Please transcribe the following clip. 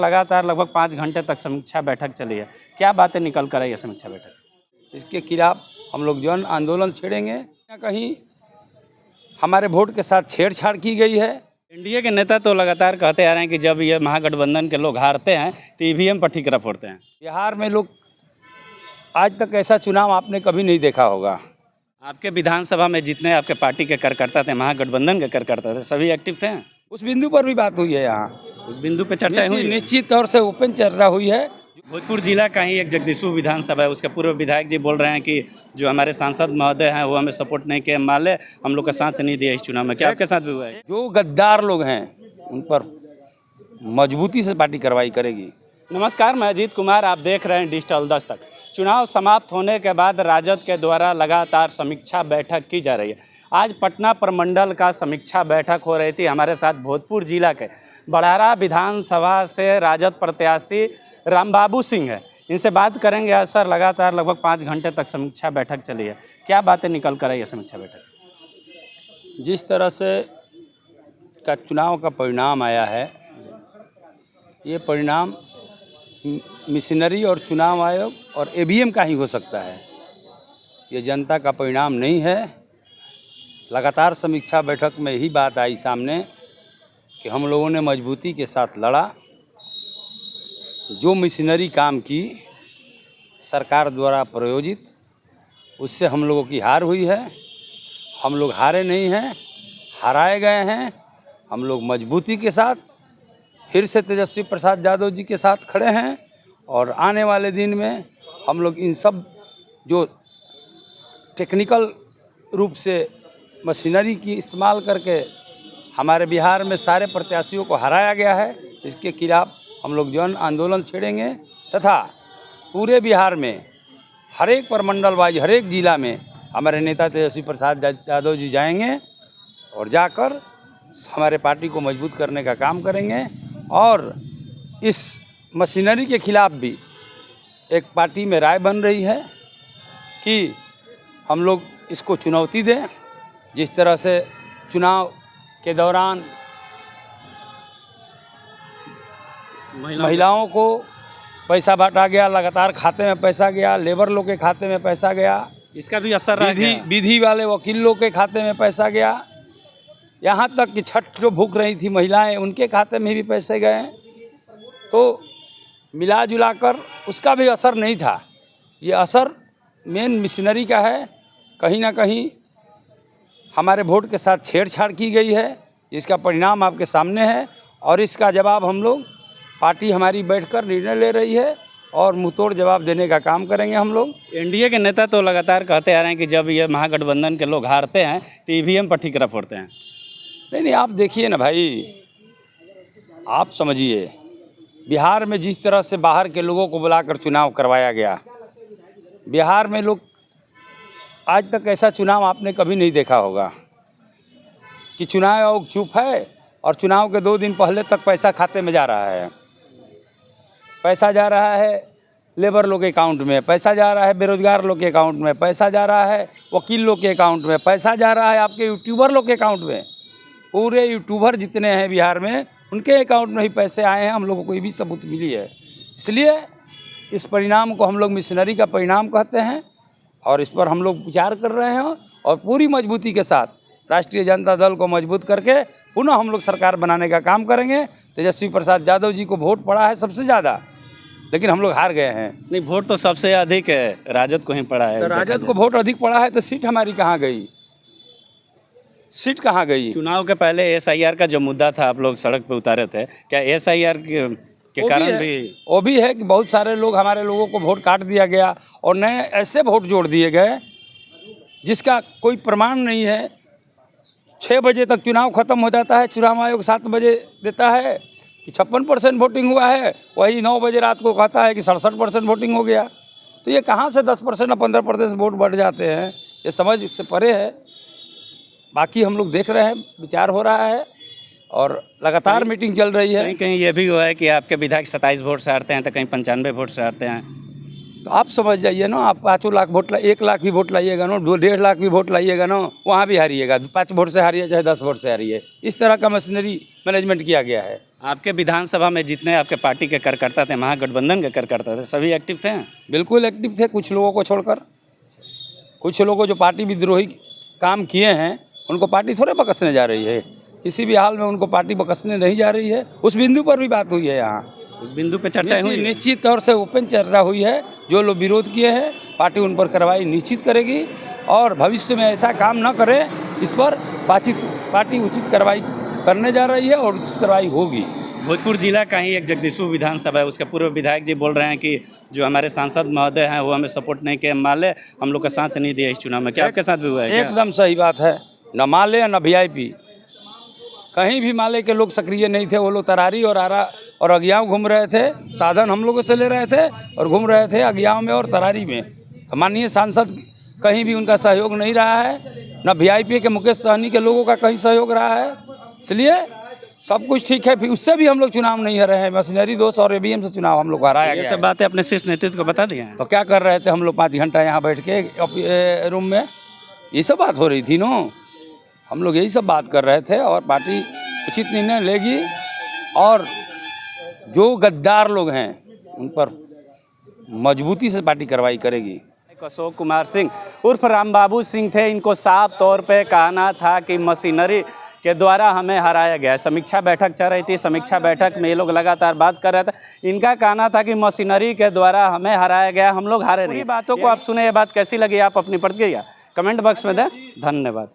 लगातार लगभग 5 घंटे तक समीक्षा बैठक चली है। क्या बातें निकल कर आई है समीक्षा बैठक? इसके खिलाफ हम लोग जन आंदोलन छेड़ेंगे। कहीं हमारे वोट के साथ छेड़छाड़ की गई है। एनडीए के नेता तो लगातार कहते आ रहे हैं कि जब ये महागठबंधन के लोग हारते हैं तो ईवीएम पर ठीकरा फोड़ते हैं। बिहार में लोग आज तक ऐसा चुनाव आपने कभी नहीं देखा होगा। आपके विधानसभा में जितने आपके पार्टी के कार्यकर्ता थे, महागठबंधन के कार्यकर्ता थे, सभी एक्टिव थे। उस बिंदु पर भी बात हुई है। यहाँ उस बिंदु पे चर्चा हुई। निश्चित तौर से ओपन चर्चा हुई है। भोजपुर जिला का ही एक जगदीशपुर विधानसभा है, उसके पूर्व विधायक जी बोल रहे हैं कि जो हमारे सांसद महोदय हैं वो हमें सपोर्ट नहीं किए, माले हम लोग का साथ नहीं दिया इस चुनाव में। क्या आपके साथ भी हुआ है? जो गद्दार लोग हैं उन पर मजबूती से पार्टी कार्रवाई करेगी। नमस्कार, मैं अजीत कुमार, आप देख रहे हैं डिजिटल दस्तक। चुनाव समाप्त होने के बाद राजद के द्वारा लगातार समीक्षा बैठक की जा रही है। आज पटना प्रमंडल का समीक्षा बैठक हो रही थी। हमारे साथ भोजपुर जिला के बड़ारा विधानसभा से राजद प्रत्याशी रामबाबू सिंह है। इनसे बात करेंगे। सर, लगातार लगभग 5 घंटे तक समीक्षा बैठक चली है। क्या बातें निकल कर आई है समीक्षा बैठक? जिस तरह से का चुनाव का परिणाम आया है, ये परिणाम मिशनरी और चुनाव आयोग और ईवीएम का ही हो सकता है। ये जनता का परिणाम नहीं है। लगातार समीक्षा बैठक में यही बात आई सामने कि हम लोगों ने मजबूती के साथ लड़ा। जो मिशनरी काम की सरकार द्वारा प्रायोजित, उससे हम लोगों की हार हुई है। हम लोग हारे नहीं हैं, हराए गए हैं। हम लोग मजबूती के साथ फिर से तेजस्वी प्रसाद यादव जी के साथ खड़े हैं और आने वाले दिन में हम लोग इन सब जो टेक्निकल रूप से मशीनरी की इस्तेमाल करके हमारे बिहार में सारे प्रत्याशियों को हराया गया है, इसके खिलाफ हम लोग जन आंदोलन छेड़ेंगे तथा पूरे बिहार में हर एक प्रमंडल वाइज हर एक जिला में हमारे नेता तेजस्वी प्रसाद यादव जी जाएंगे और जाकर हमारे पार्टी को मजबूत करने का काम करेंगे। और इस मशीनरी के खिलाफ भी एक पार्टी में राय बन रही है कि हम लोग इसको चुनौती दें। जिस तरह से चुनाव के दौरान महिलाओं को पैसा बांटा गया, लगातार खाते में पैसा गया, लेबर लोग के खाते में पैसा गया, इसका भी असर रहा है। विधि वाले वकील लोग के खाते में पैसा गया, यहाँ तक कि छठ जो भूख रही थी महिलाएं, उनके खाते में भी पैसे गए। तो मिला जुला कर उसका भी असर नहीं था। ये असर मेन मिशनरी का है। कहीं ना कहीं हमारे वोट के साथ छेड़छाड़ की गई है। इसका परिणाम आपके सामने है और इसका जवाब हम लोग, पार्टी हमारी बैठकर निर्णय ले रही है और मुंहतोड़ जवाब देने का काम करेंगे हम लोग। एनडीए के नेता तो लगातार कहते आ रहे हैं कि जब ये महागठबंधन के लोग हारते हैं तो ईवीएम पर ठीकरा फोड़ते हैं। नहीं, आप देखिए ना भाई, आप समझिए, बिहार में जिस तरह से बाहर के लोगों को बुलाकर चुनाव करवाया गया, बिहार में लोग आज तक ऐसा चुनाव आपने कभी नहीं देखा होगा कि चुनाव आयोग चुप है और चुनाव के 2 दिन पहले तक पैसा खाते में जा रहा है। पैसा जा रहा है लेबर लोग के अकाउंट में, पैसा जा रहा है बेरोजगार लोग के अकाउंट में, पैसा जा रहा है वकील लोग के अकाउंट में, पैसा जा रहा है आपके यूट्यूबर लोग के अकाउंट में। पूरे यूट्यूबर जितने हैं बिहार में, उनके अकाउंट में ही पैसे आए हैं। हम लोगों को ये भी सबूत मिली है। इसलिए इस परिणाम को हम लोग मिशनरी का परिणाम कहते हैं और इस पर हम लोग विचार कर रहे हैं और पूरी मजबूती के साथ राष्ट्रीय जनता दल को मजबूत करके पुनः हम लोग सरकार बनाने का काम करेंगे। तेजस्वी प्रसाद यादव जी को वोट पड़ा है सबसे ज़्यादा, लेकिन हम लोग हार गए हैं। नहीं, वोट तो सबसे अधिक है, राजद को ही पड़ा है। तो राजद को वोट अधिक पड़ा है तो सीट हमारी कहाँ गई? सीट कहाँ गई? चुनाव के पहले एसआईआर का जो मुद्दा था, आप लोग सड़क पे उतारे थे, क्या एसआईआर के कारण भी? वो भी है कि बहुत सारे लोग, हमारे लोगों को वोट काट दिया गया और नए ऐसे वोट जोड़ दिए गए जिसका कोई प्रमाण नहीं है। 6 बजे तक चुनाव खत्म हो जाता है, चुनाव आयोग 7 बजे देता है कि 56% वोटिंग हुआ है, वही 9 बजे रात को कहता है कि 67% वोटिंग हो गया। तो ये कहाँ से 10% और 15% वोट बढ़ जाते हैं? ये समझ से परे है। बाकी हम लोग देख रहे हैं, विचार हो रहा है और लगातार मीटिंग चल रही है। कहीं कहीं ये भी हुआ है कि आपके विधायक 27 वोट से हारते हैं तो कहीं 95 वोट से हारते हैं। तो आप समझ जाइए ना, आप 5 लाख वोट 1 लाख भी वोट लाइएगा ना, 2-1.5 लाख भी वोट लाइएगा ना, वहाँ भी हारिएगा। 5 वोट से हारिए चाहे 10 वोट से हारिए। इस तरह का मशीनरी मैनेजमेंट किया गया है। आपके विधानसभा में जितने आपके पार्टी के कार्यकर्ता थे, महागठबंधन के कार्यकर्ता थे, सभी एक्टिव थे? बिल्कुल एक्टिव थे, कुछ लोगों को छोड़कर। कुछ लोगों जो पार्टी विद्रोही काम किए हैं उनको पार्टी थोड़े बकसने जा रही है। किसी भी हाल में उनको पार्टी बकसने नहीं जा रही है। उस बिंदु पर भी बात हुई है यहाँ। उस बिंदु पे चर्चा हुई? निश्चित तौर से ओपन चर्चा हुई है। जो लोग विरोध किए हैं पार्टी उन पर कार्रवाई निश्चित करेगी और भविष्य में ऐसा काम न करे इस पर पार्टी उचित कार्रवाई करने जा रही है और उचित कार्रवाई होगी। भोजपुर जिला का ही एक जगदीशपुर विधानसभा है, उसके पूर्व विधायक जी बोल रहे हैं कि जो हमारे सांसद महोदय हैं वो हमें सपोर्ट नहीं किए, माले हम लोग का साथ नहीं दिया इस चुनाव में। क्या आपके साथ भी हुआ है क्या? एकदम सही बात है। न माले न वीआईपी, कहीं भी माले के लोग सक्रिय नहीं थे। वो लोग तरारी और आरा और अगियाव घूम रहे थे, साधन हम लोगों से ले रहे थे और घूम रहे थे अगियाव में और तरारी में। माननीय सांसद कहीं भी उनका सहयोग नहीं रहा है, न वीआईपी के मुकेश सहनी के लोगों का कहीं सहयोग रहा है। इसलिए सब कुछ ठीक है। फिर उससे भी हम लोग चुनाव नहीं हारे हैं। मशीनरी दोष और ईवीएम से चुनाव हम लोग हराया ये गया सब है। बातें अपने शीर्ष नेतृत्व को बता दिए हैं? तो क्या कर रहे थे हम लोग 5 घंटा यहाँ बैठ के रूम में? ये सब बात हो रही थी नो। हम लोग यही सब बात कर रहे थे और पार्टी उचित निर्णय लेगी और जो गद्दार लोग हैं उन पर मजबूती से पार्टी कार्रवाई करेगी। अशोक कुमार सिंह उर्फ रामबाबू सिंह थे। इनको साफ तौर पे कहना था कि मशीनरी के द्वारा हमें हराया गया है। समीक्षा बैठक चल रही थी, समीक्षा बैठक में ये लोग लगातार बात कर रहे थे। इनका कहना था कि मशीनरी के द्वारा हमें हराया गया, हम लोग हारे नहीं। बातों को आप सुने, ये बात कैसी लगी, आप अपनी प्रतिक्रिया कमेंट बॉक्स में दें। धन्यवाद।